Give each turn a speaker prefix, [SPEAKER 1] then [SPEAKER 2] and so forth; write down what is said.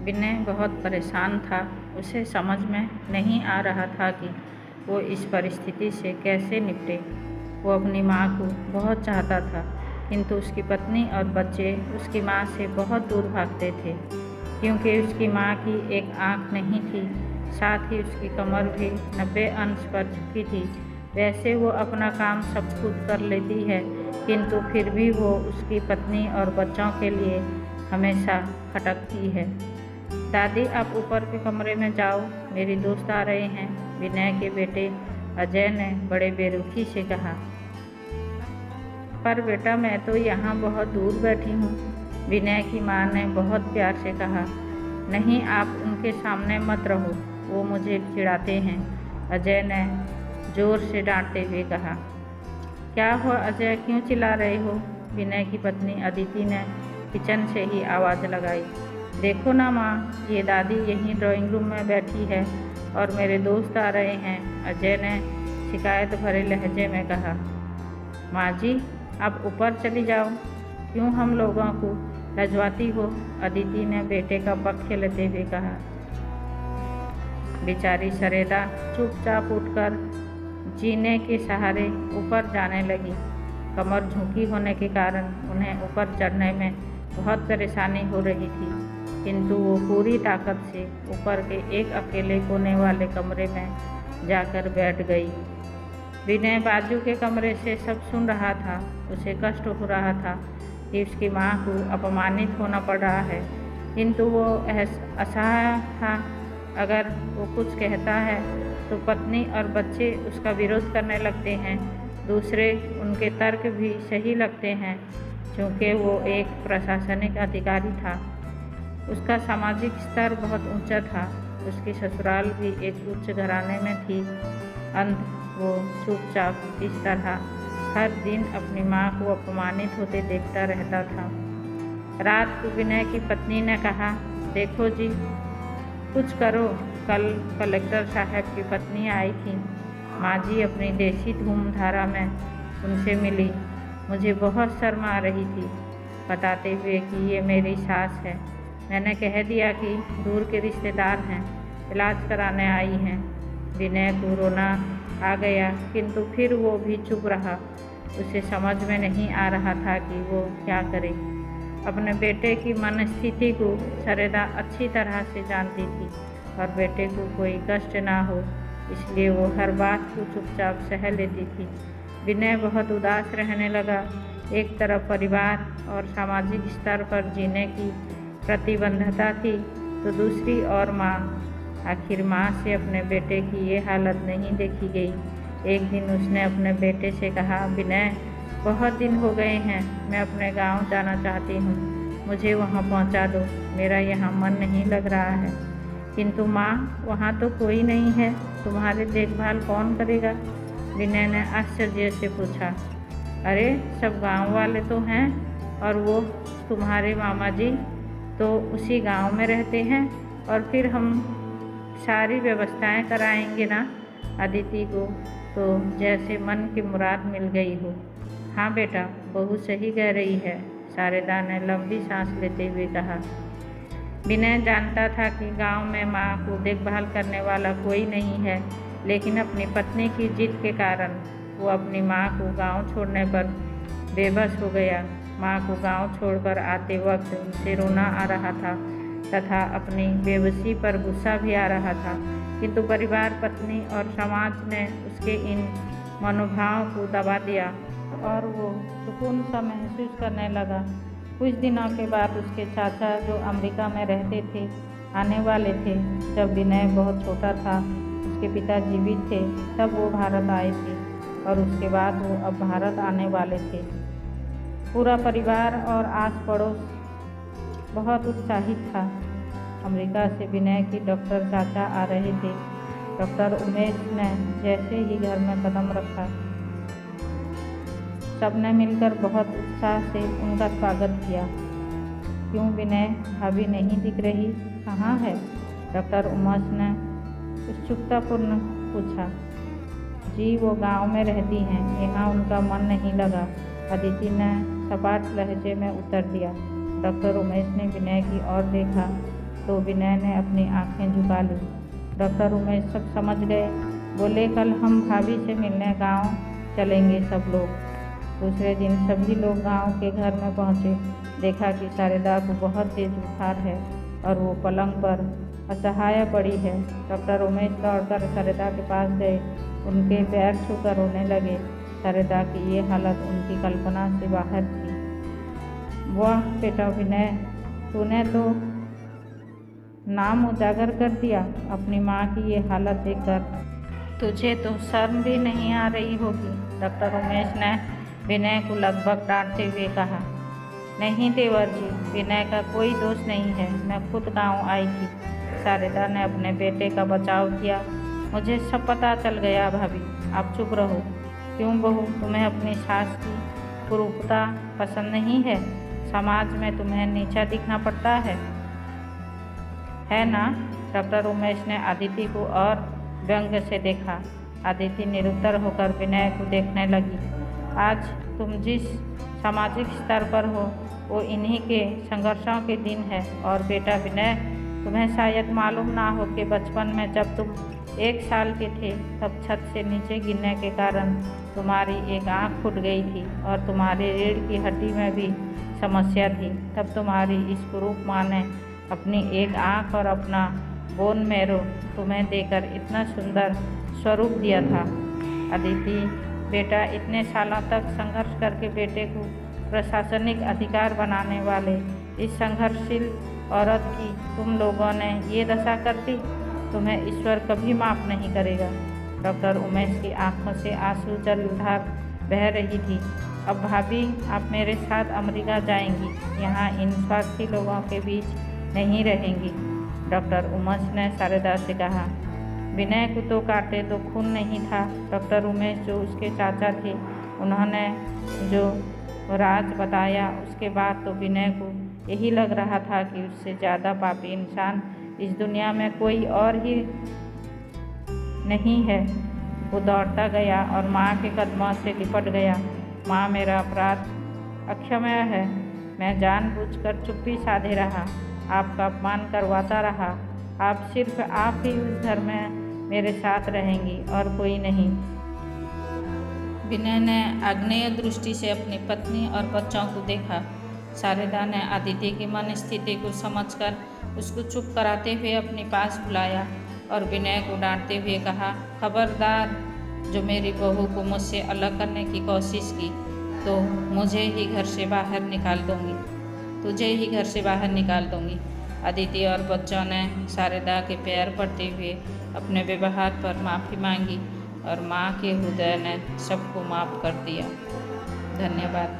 [SPEAKER 1] विनय बहुत परेशान था। उसे समझ में नहीं आ रहा था कि वो इस परिस्थिति से कैसे निपटे। वो अपनी माँ को बहुत चाहता था, किंतु उसकी पत्नी और बच्चे उसकी माँ से बहुत दूर भागते थे, क्योंकि उसकी माँ की एक आँख नहीं थी, साथ ही उसकी कमर भी 90 अंश पर झुकी थी। वैसे वो अपना काम सब खुद कर लेती है, किंतु फिर भी वो उसकी पत्नी और बच्चों के लिए हमेशा खटकती है। दादी, आप ऊपर के कमरे में जाओ, मेरी दोस्त आ रहे हैं, विनय के बेटे अजय ने बड़े बेरुखी से कहा। पर बेटा, मैं तो यहाँ बहुत दूर बैठी हूँ, विनय की माँ ने बहुत प्यार से कहा। नहीं, आप उनके सामने मत रहो, वो मुझे चिढ़ाते हैं, अजय ने जोर से डांटते हुए कहा। क्या हुआ अजय, क्यों चिल्ला रहे हो? विनय की पत्नी अदिति ने किचन से ही आवाज़ लगाई। देखो ना माँ, ये दादी यहीं ड्राइंग रूम में बैठी है और मेरे दोस्त आ रहे हैं, अजय ने शिकायत भरे लहजे में कहा। माँ जी, आप ऊपर चली जाओ, क्यों हम लोगों को लजवाती हो? अदिति ने बेटे का पक्ष लेते हुए कहा। बेचारी सरेदा चुपचाप उठकर जीने के सहारे ऊपर जाने लगी। कमर झुकी होने के कारण उन्हें ऊपर चढ़ने में बहुत परेशानी हो रही थी, किंतु वो पूरी ताकत से ऊपर के एक अकेले कोने वाले कमरे में जाकर बैठ गई। विनय बाजू के कमरे से सब सुन रहा था। उसे कष्ट हो रहा था कि उसकी माँ को अपमानित होना पड़ रहा है, किंतु वो असहाय था। अगर वो कुछ कहता है तो पत्नी और बच्चे उसका विरोध करने लगते हैं। दूसरे उनके तर्क भी सही लगते हैं, क्योंकि वो एक प्रशासनिक अधिकारी था। उसका सामाजिक स्तर बहुत ऊंचा था। उसकी ससुराल भी एक उच्च घराने में थी। अंत वो चुपचाप इस तरह हर दिन अपनी माँ को अपमानित होते देखता रहता था। रात को विनय की पत्नी ने कहा, देखो जी, कुछ करो। कल कलेक्टर साहब की पत्नी आई थी। माँ जी अपनी देसी धूमधारा में उनसे मिली। मुझे बहुत शर्म आ रही थी, बताते हुए कि ये मेरी सास है। मैंने कह दिया कि दूर के रिश्तेदार हैं, इलाज कराने आई हैं। विनय को रोना आ गया, किंतु फिर वो भी चुप रहा। उसे समझ में नहीं आ रहा था कि वो क्या करे। अपने बेटे की मनस्थिति को सरेदा अच्छी तरह से जानती थी और बेटे को कोई कष्ट ना हो, इसलिए वो हर बात को चुपचाप सह लेती थी। विनय बहुत उदास रहने लगा। एक तरफ परिवार और सामाजिक स्तर पर जीने की प्रतिबद्धता थी, तो दूसरी ओर माँ। आखिर माँ से अपने बेटे की ये हालत नहीं देखी गई। एक दिन उसने अपने बेटे से कहा, विनय, बहुत दिन हो गए हैं, मैं अपने गांव जाना चाहती हूँ, मुझे वहाँ पहुँचा दो, मेरा यहाँ मन नहीं लग रहा है। किंतु माँ, वहाँ तो कोई नहीं है, तुम्हारी देखभाल कौन करेगा? विनय ने आश्चर्य से पूछा। अरे, सब गांव वाले तो हैं, और वो तुम्हारे मामा जी तो उसी गांव में रहते हैं, और फिर हम सारी व्यवस्थाएं कराएंगे ना। अदिति को तो जैसे मन की मुराद मिल गई हो। हाँ बेटा, बहू सही कह रही है, शारदा ने लंबी सांस लेते हुए कहा। विनय जानता था कि गांव में माँ को देखभाल करने वाला कोई नहीं है, लेकिन अपनी पत्नी की जिद के कारण वो अपनी माँ को गांव छोड़ने पर बेबस हो गया। माँ को गांव छोड़कर आते वक्त उसे रोना आ रहा था तथा अपनी बेबसी पर गुस्सा भी आ रहा था, किंतु परिवार, पत्नी और समाज ने उसके इन मनोभावों को दबा दिया और वो सुकून सा महसूस करने लगा। कुछ दिनों के बाद उसके चाचा, जो अमेरिका में रहते थे, आने वाले थे। जब विनय बहुत छोटा था, उसके पिता जीवित थे, तब वो भारत आए थे और उसके बाद वो अब भारत आने वाले थे। पूरा परिवार और आस पड़ोस बहुत उत्साहित था। अमेरिका से विनय की डॉक्टर चाचा आ रहे थे। डॉक्टर उमेश ने जैसे ही घर में कदम रखा, सबने मिलकर बहुत उत्साह से उनका स्वागत किया। क्यों विनय, भाभी नहीं दिख रही, कहाँ है? डॉक्टर उमेश ने उत्सुकतापूर्ण पूछा। जी, वो गांव में रहती हैं, यहाँ उनका मन नहीं लगा, अदिति ने सपाट लहजे में उत्तर दिया। डॉक्टर उमेश ने विनय की ओर देखा तो विनय ने अपनी आंखें झुका ली। डॉक्टर उमेश सब समझ गए। बोले, कल हम भाभी से मिलने गांव चलेंगे सब लोग। दूसरे दिन सभी लोग गांव के घर में पहुंचे। देखा कि शारदा को बहुत तेज बुखार है और वो पलंग पर असहाय पड़ी है। डॉक्टर उमेश दौड़कर शारदा के पास गए, उनके पैर छूकर रोने लगे। शारदा की ये हालत उनकी कल्पना से बाहर थी। वाह बेटा विनय, तूने तो नाम उजागर कर दिया अपनी माँ की ये हालत देखकर। तुझे तो शर्म भी नहीं आ रही होगी। डॉक्टर उमेश ने विनय को लगभग डांटते हुए कहा। नहीं देवर जी, विनय का कोई दोष नहीं है, मैं खुद गांव आई थी। शारदा ने अपने बेटे का बचाव किया। मुझे सब पता चल गया भाभी, आप चुप रहो। क्यों बहू, तुम्हें अपनी सास की कुरूपता पसंद नहीं है? समाज में तुम्हें नीचा दिखना पड़ता है ना? डॉक्टर उमेश ने अदिति को और व्यंग से देखा। अदिति निरुत्तर होकर विनय को देखने लगी। आज तुम जिस सामाजिक स्तर पर हो वो इन्हीं के संघर्षों के दिन है। और बेटा विनय, तुम्हें शायद मालूम ना हो कि बचपन में जब तुम 1 साल के थे तब छत से नीचे गिरने के कारण तुम्हारी एक आँख फूट गई थी और तुम्हारी रीढ़ की हड्डी में भी समस्या थी। तब तुम्हारी इस कुरूप माँ ने अपनी एक आँख और अपना बोन मैरो तुम्हें देकर इतना सुंदर स्वरूप दिया था। अदिति बेटा, इतने सालों तक संघर्ष करके बेटे को प्रशासनिक अधिकार बनाने वाले इस संघर्षशील औरत की तुम लोगों ने ये दशा कर दी, तुम्हें ईश्वर कभी माफ़ नहीं करेगा। डॉक्टर उमेश की आंखों से आंसू जलधार बह रही थी। अब भाभी, आप मेरे साथ अमेरिका जाएंगी, यहाँ इन स्वार्थी लोगों के बीच नहीं रहेंगी। डॉक्टर उमेश ने शारदा से कहा। विनय को तो काटे तो खून नहीं था। डॉक्टर उमेश जो उसके चाचा थे, उन्होंने जो राज बताया उसके बाद तो विनय को यही लग रहा था कि उससे ज़्यादा पापी इंसान इस दुनिया में कोई और ही नहीं है। वो दौड़ता गया और माँ के कदमों से लिपट गया। माँ, मेरा अपराध अक्षम्य है। मैं जानबूझकर चुप्पी साधे रहा, आपका अपमान करवाता रहा। आप सिर्फ आप ही उस घर में मेरे साथ रहेंगी और कोई नहीं। विनय ने आग्नेय दृष्टि से अपनी पत्नी और बच्चों को देखा। शारदा ने अदिति की मन स्थिति को समझकर उसको चुप कराते हुए अपने पास बुलाया और विनय को डांटते हुए कहा, खबरदार, जो मेरी बहू को मुझसे अलग करने की कोशिश की तो मुझे ही घर से बाहर निकाल दूंगी, तुझे ही घर से बाहर निकाल दूंगी। अदिति और बच्चों ने शारदा के पैर पड़ते हुए अपने व्यवहार पर माफ़ी मांगी और माँ के हृदय ने सबको माफ़ कर दिया। धन्यवाद।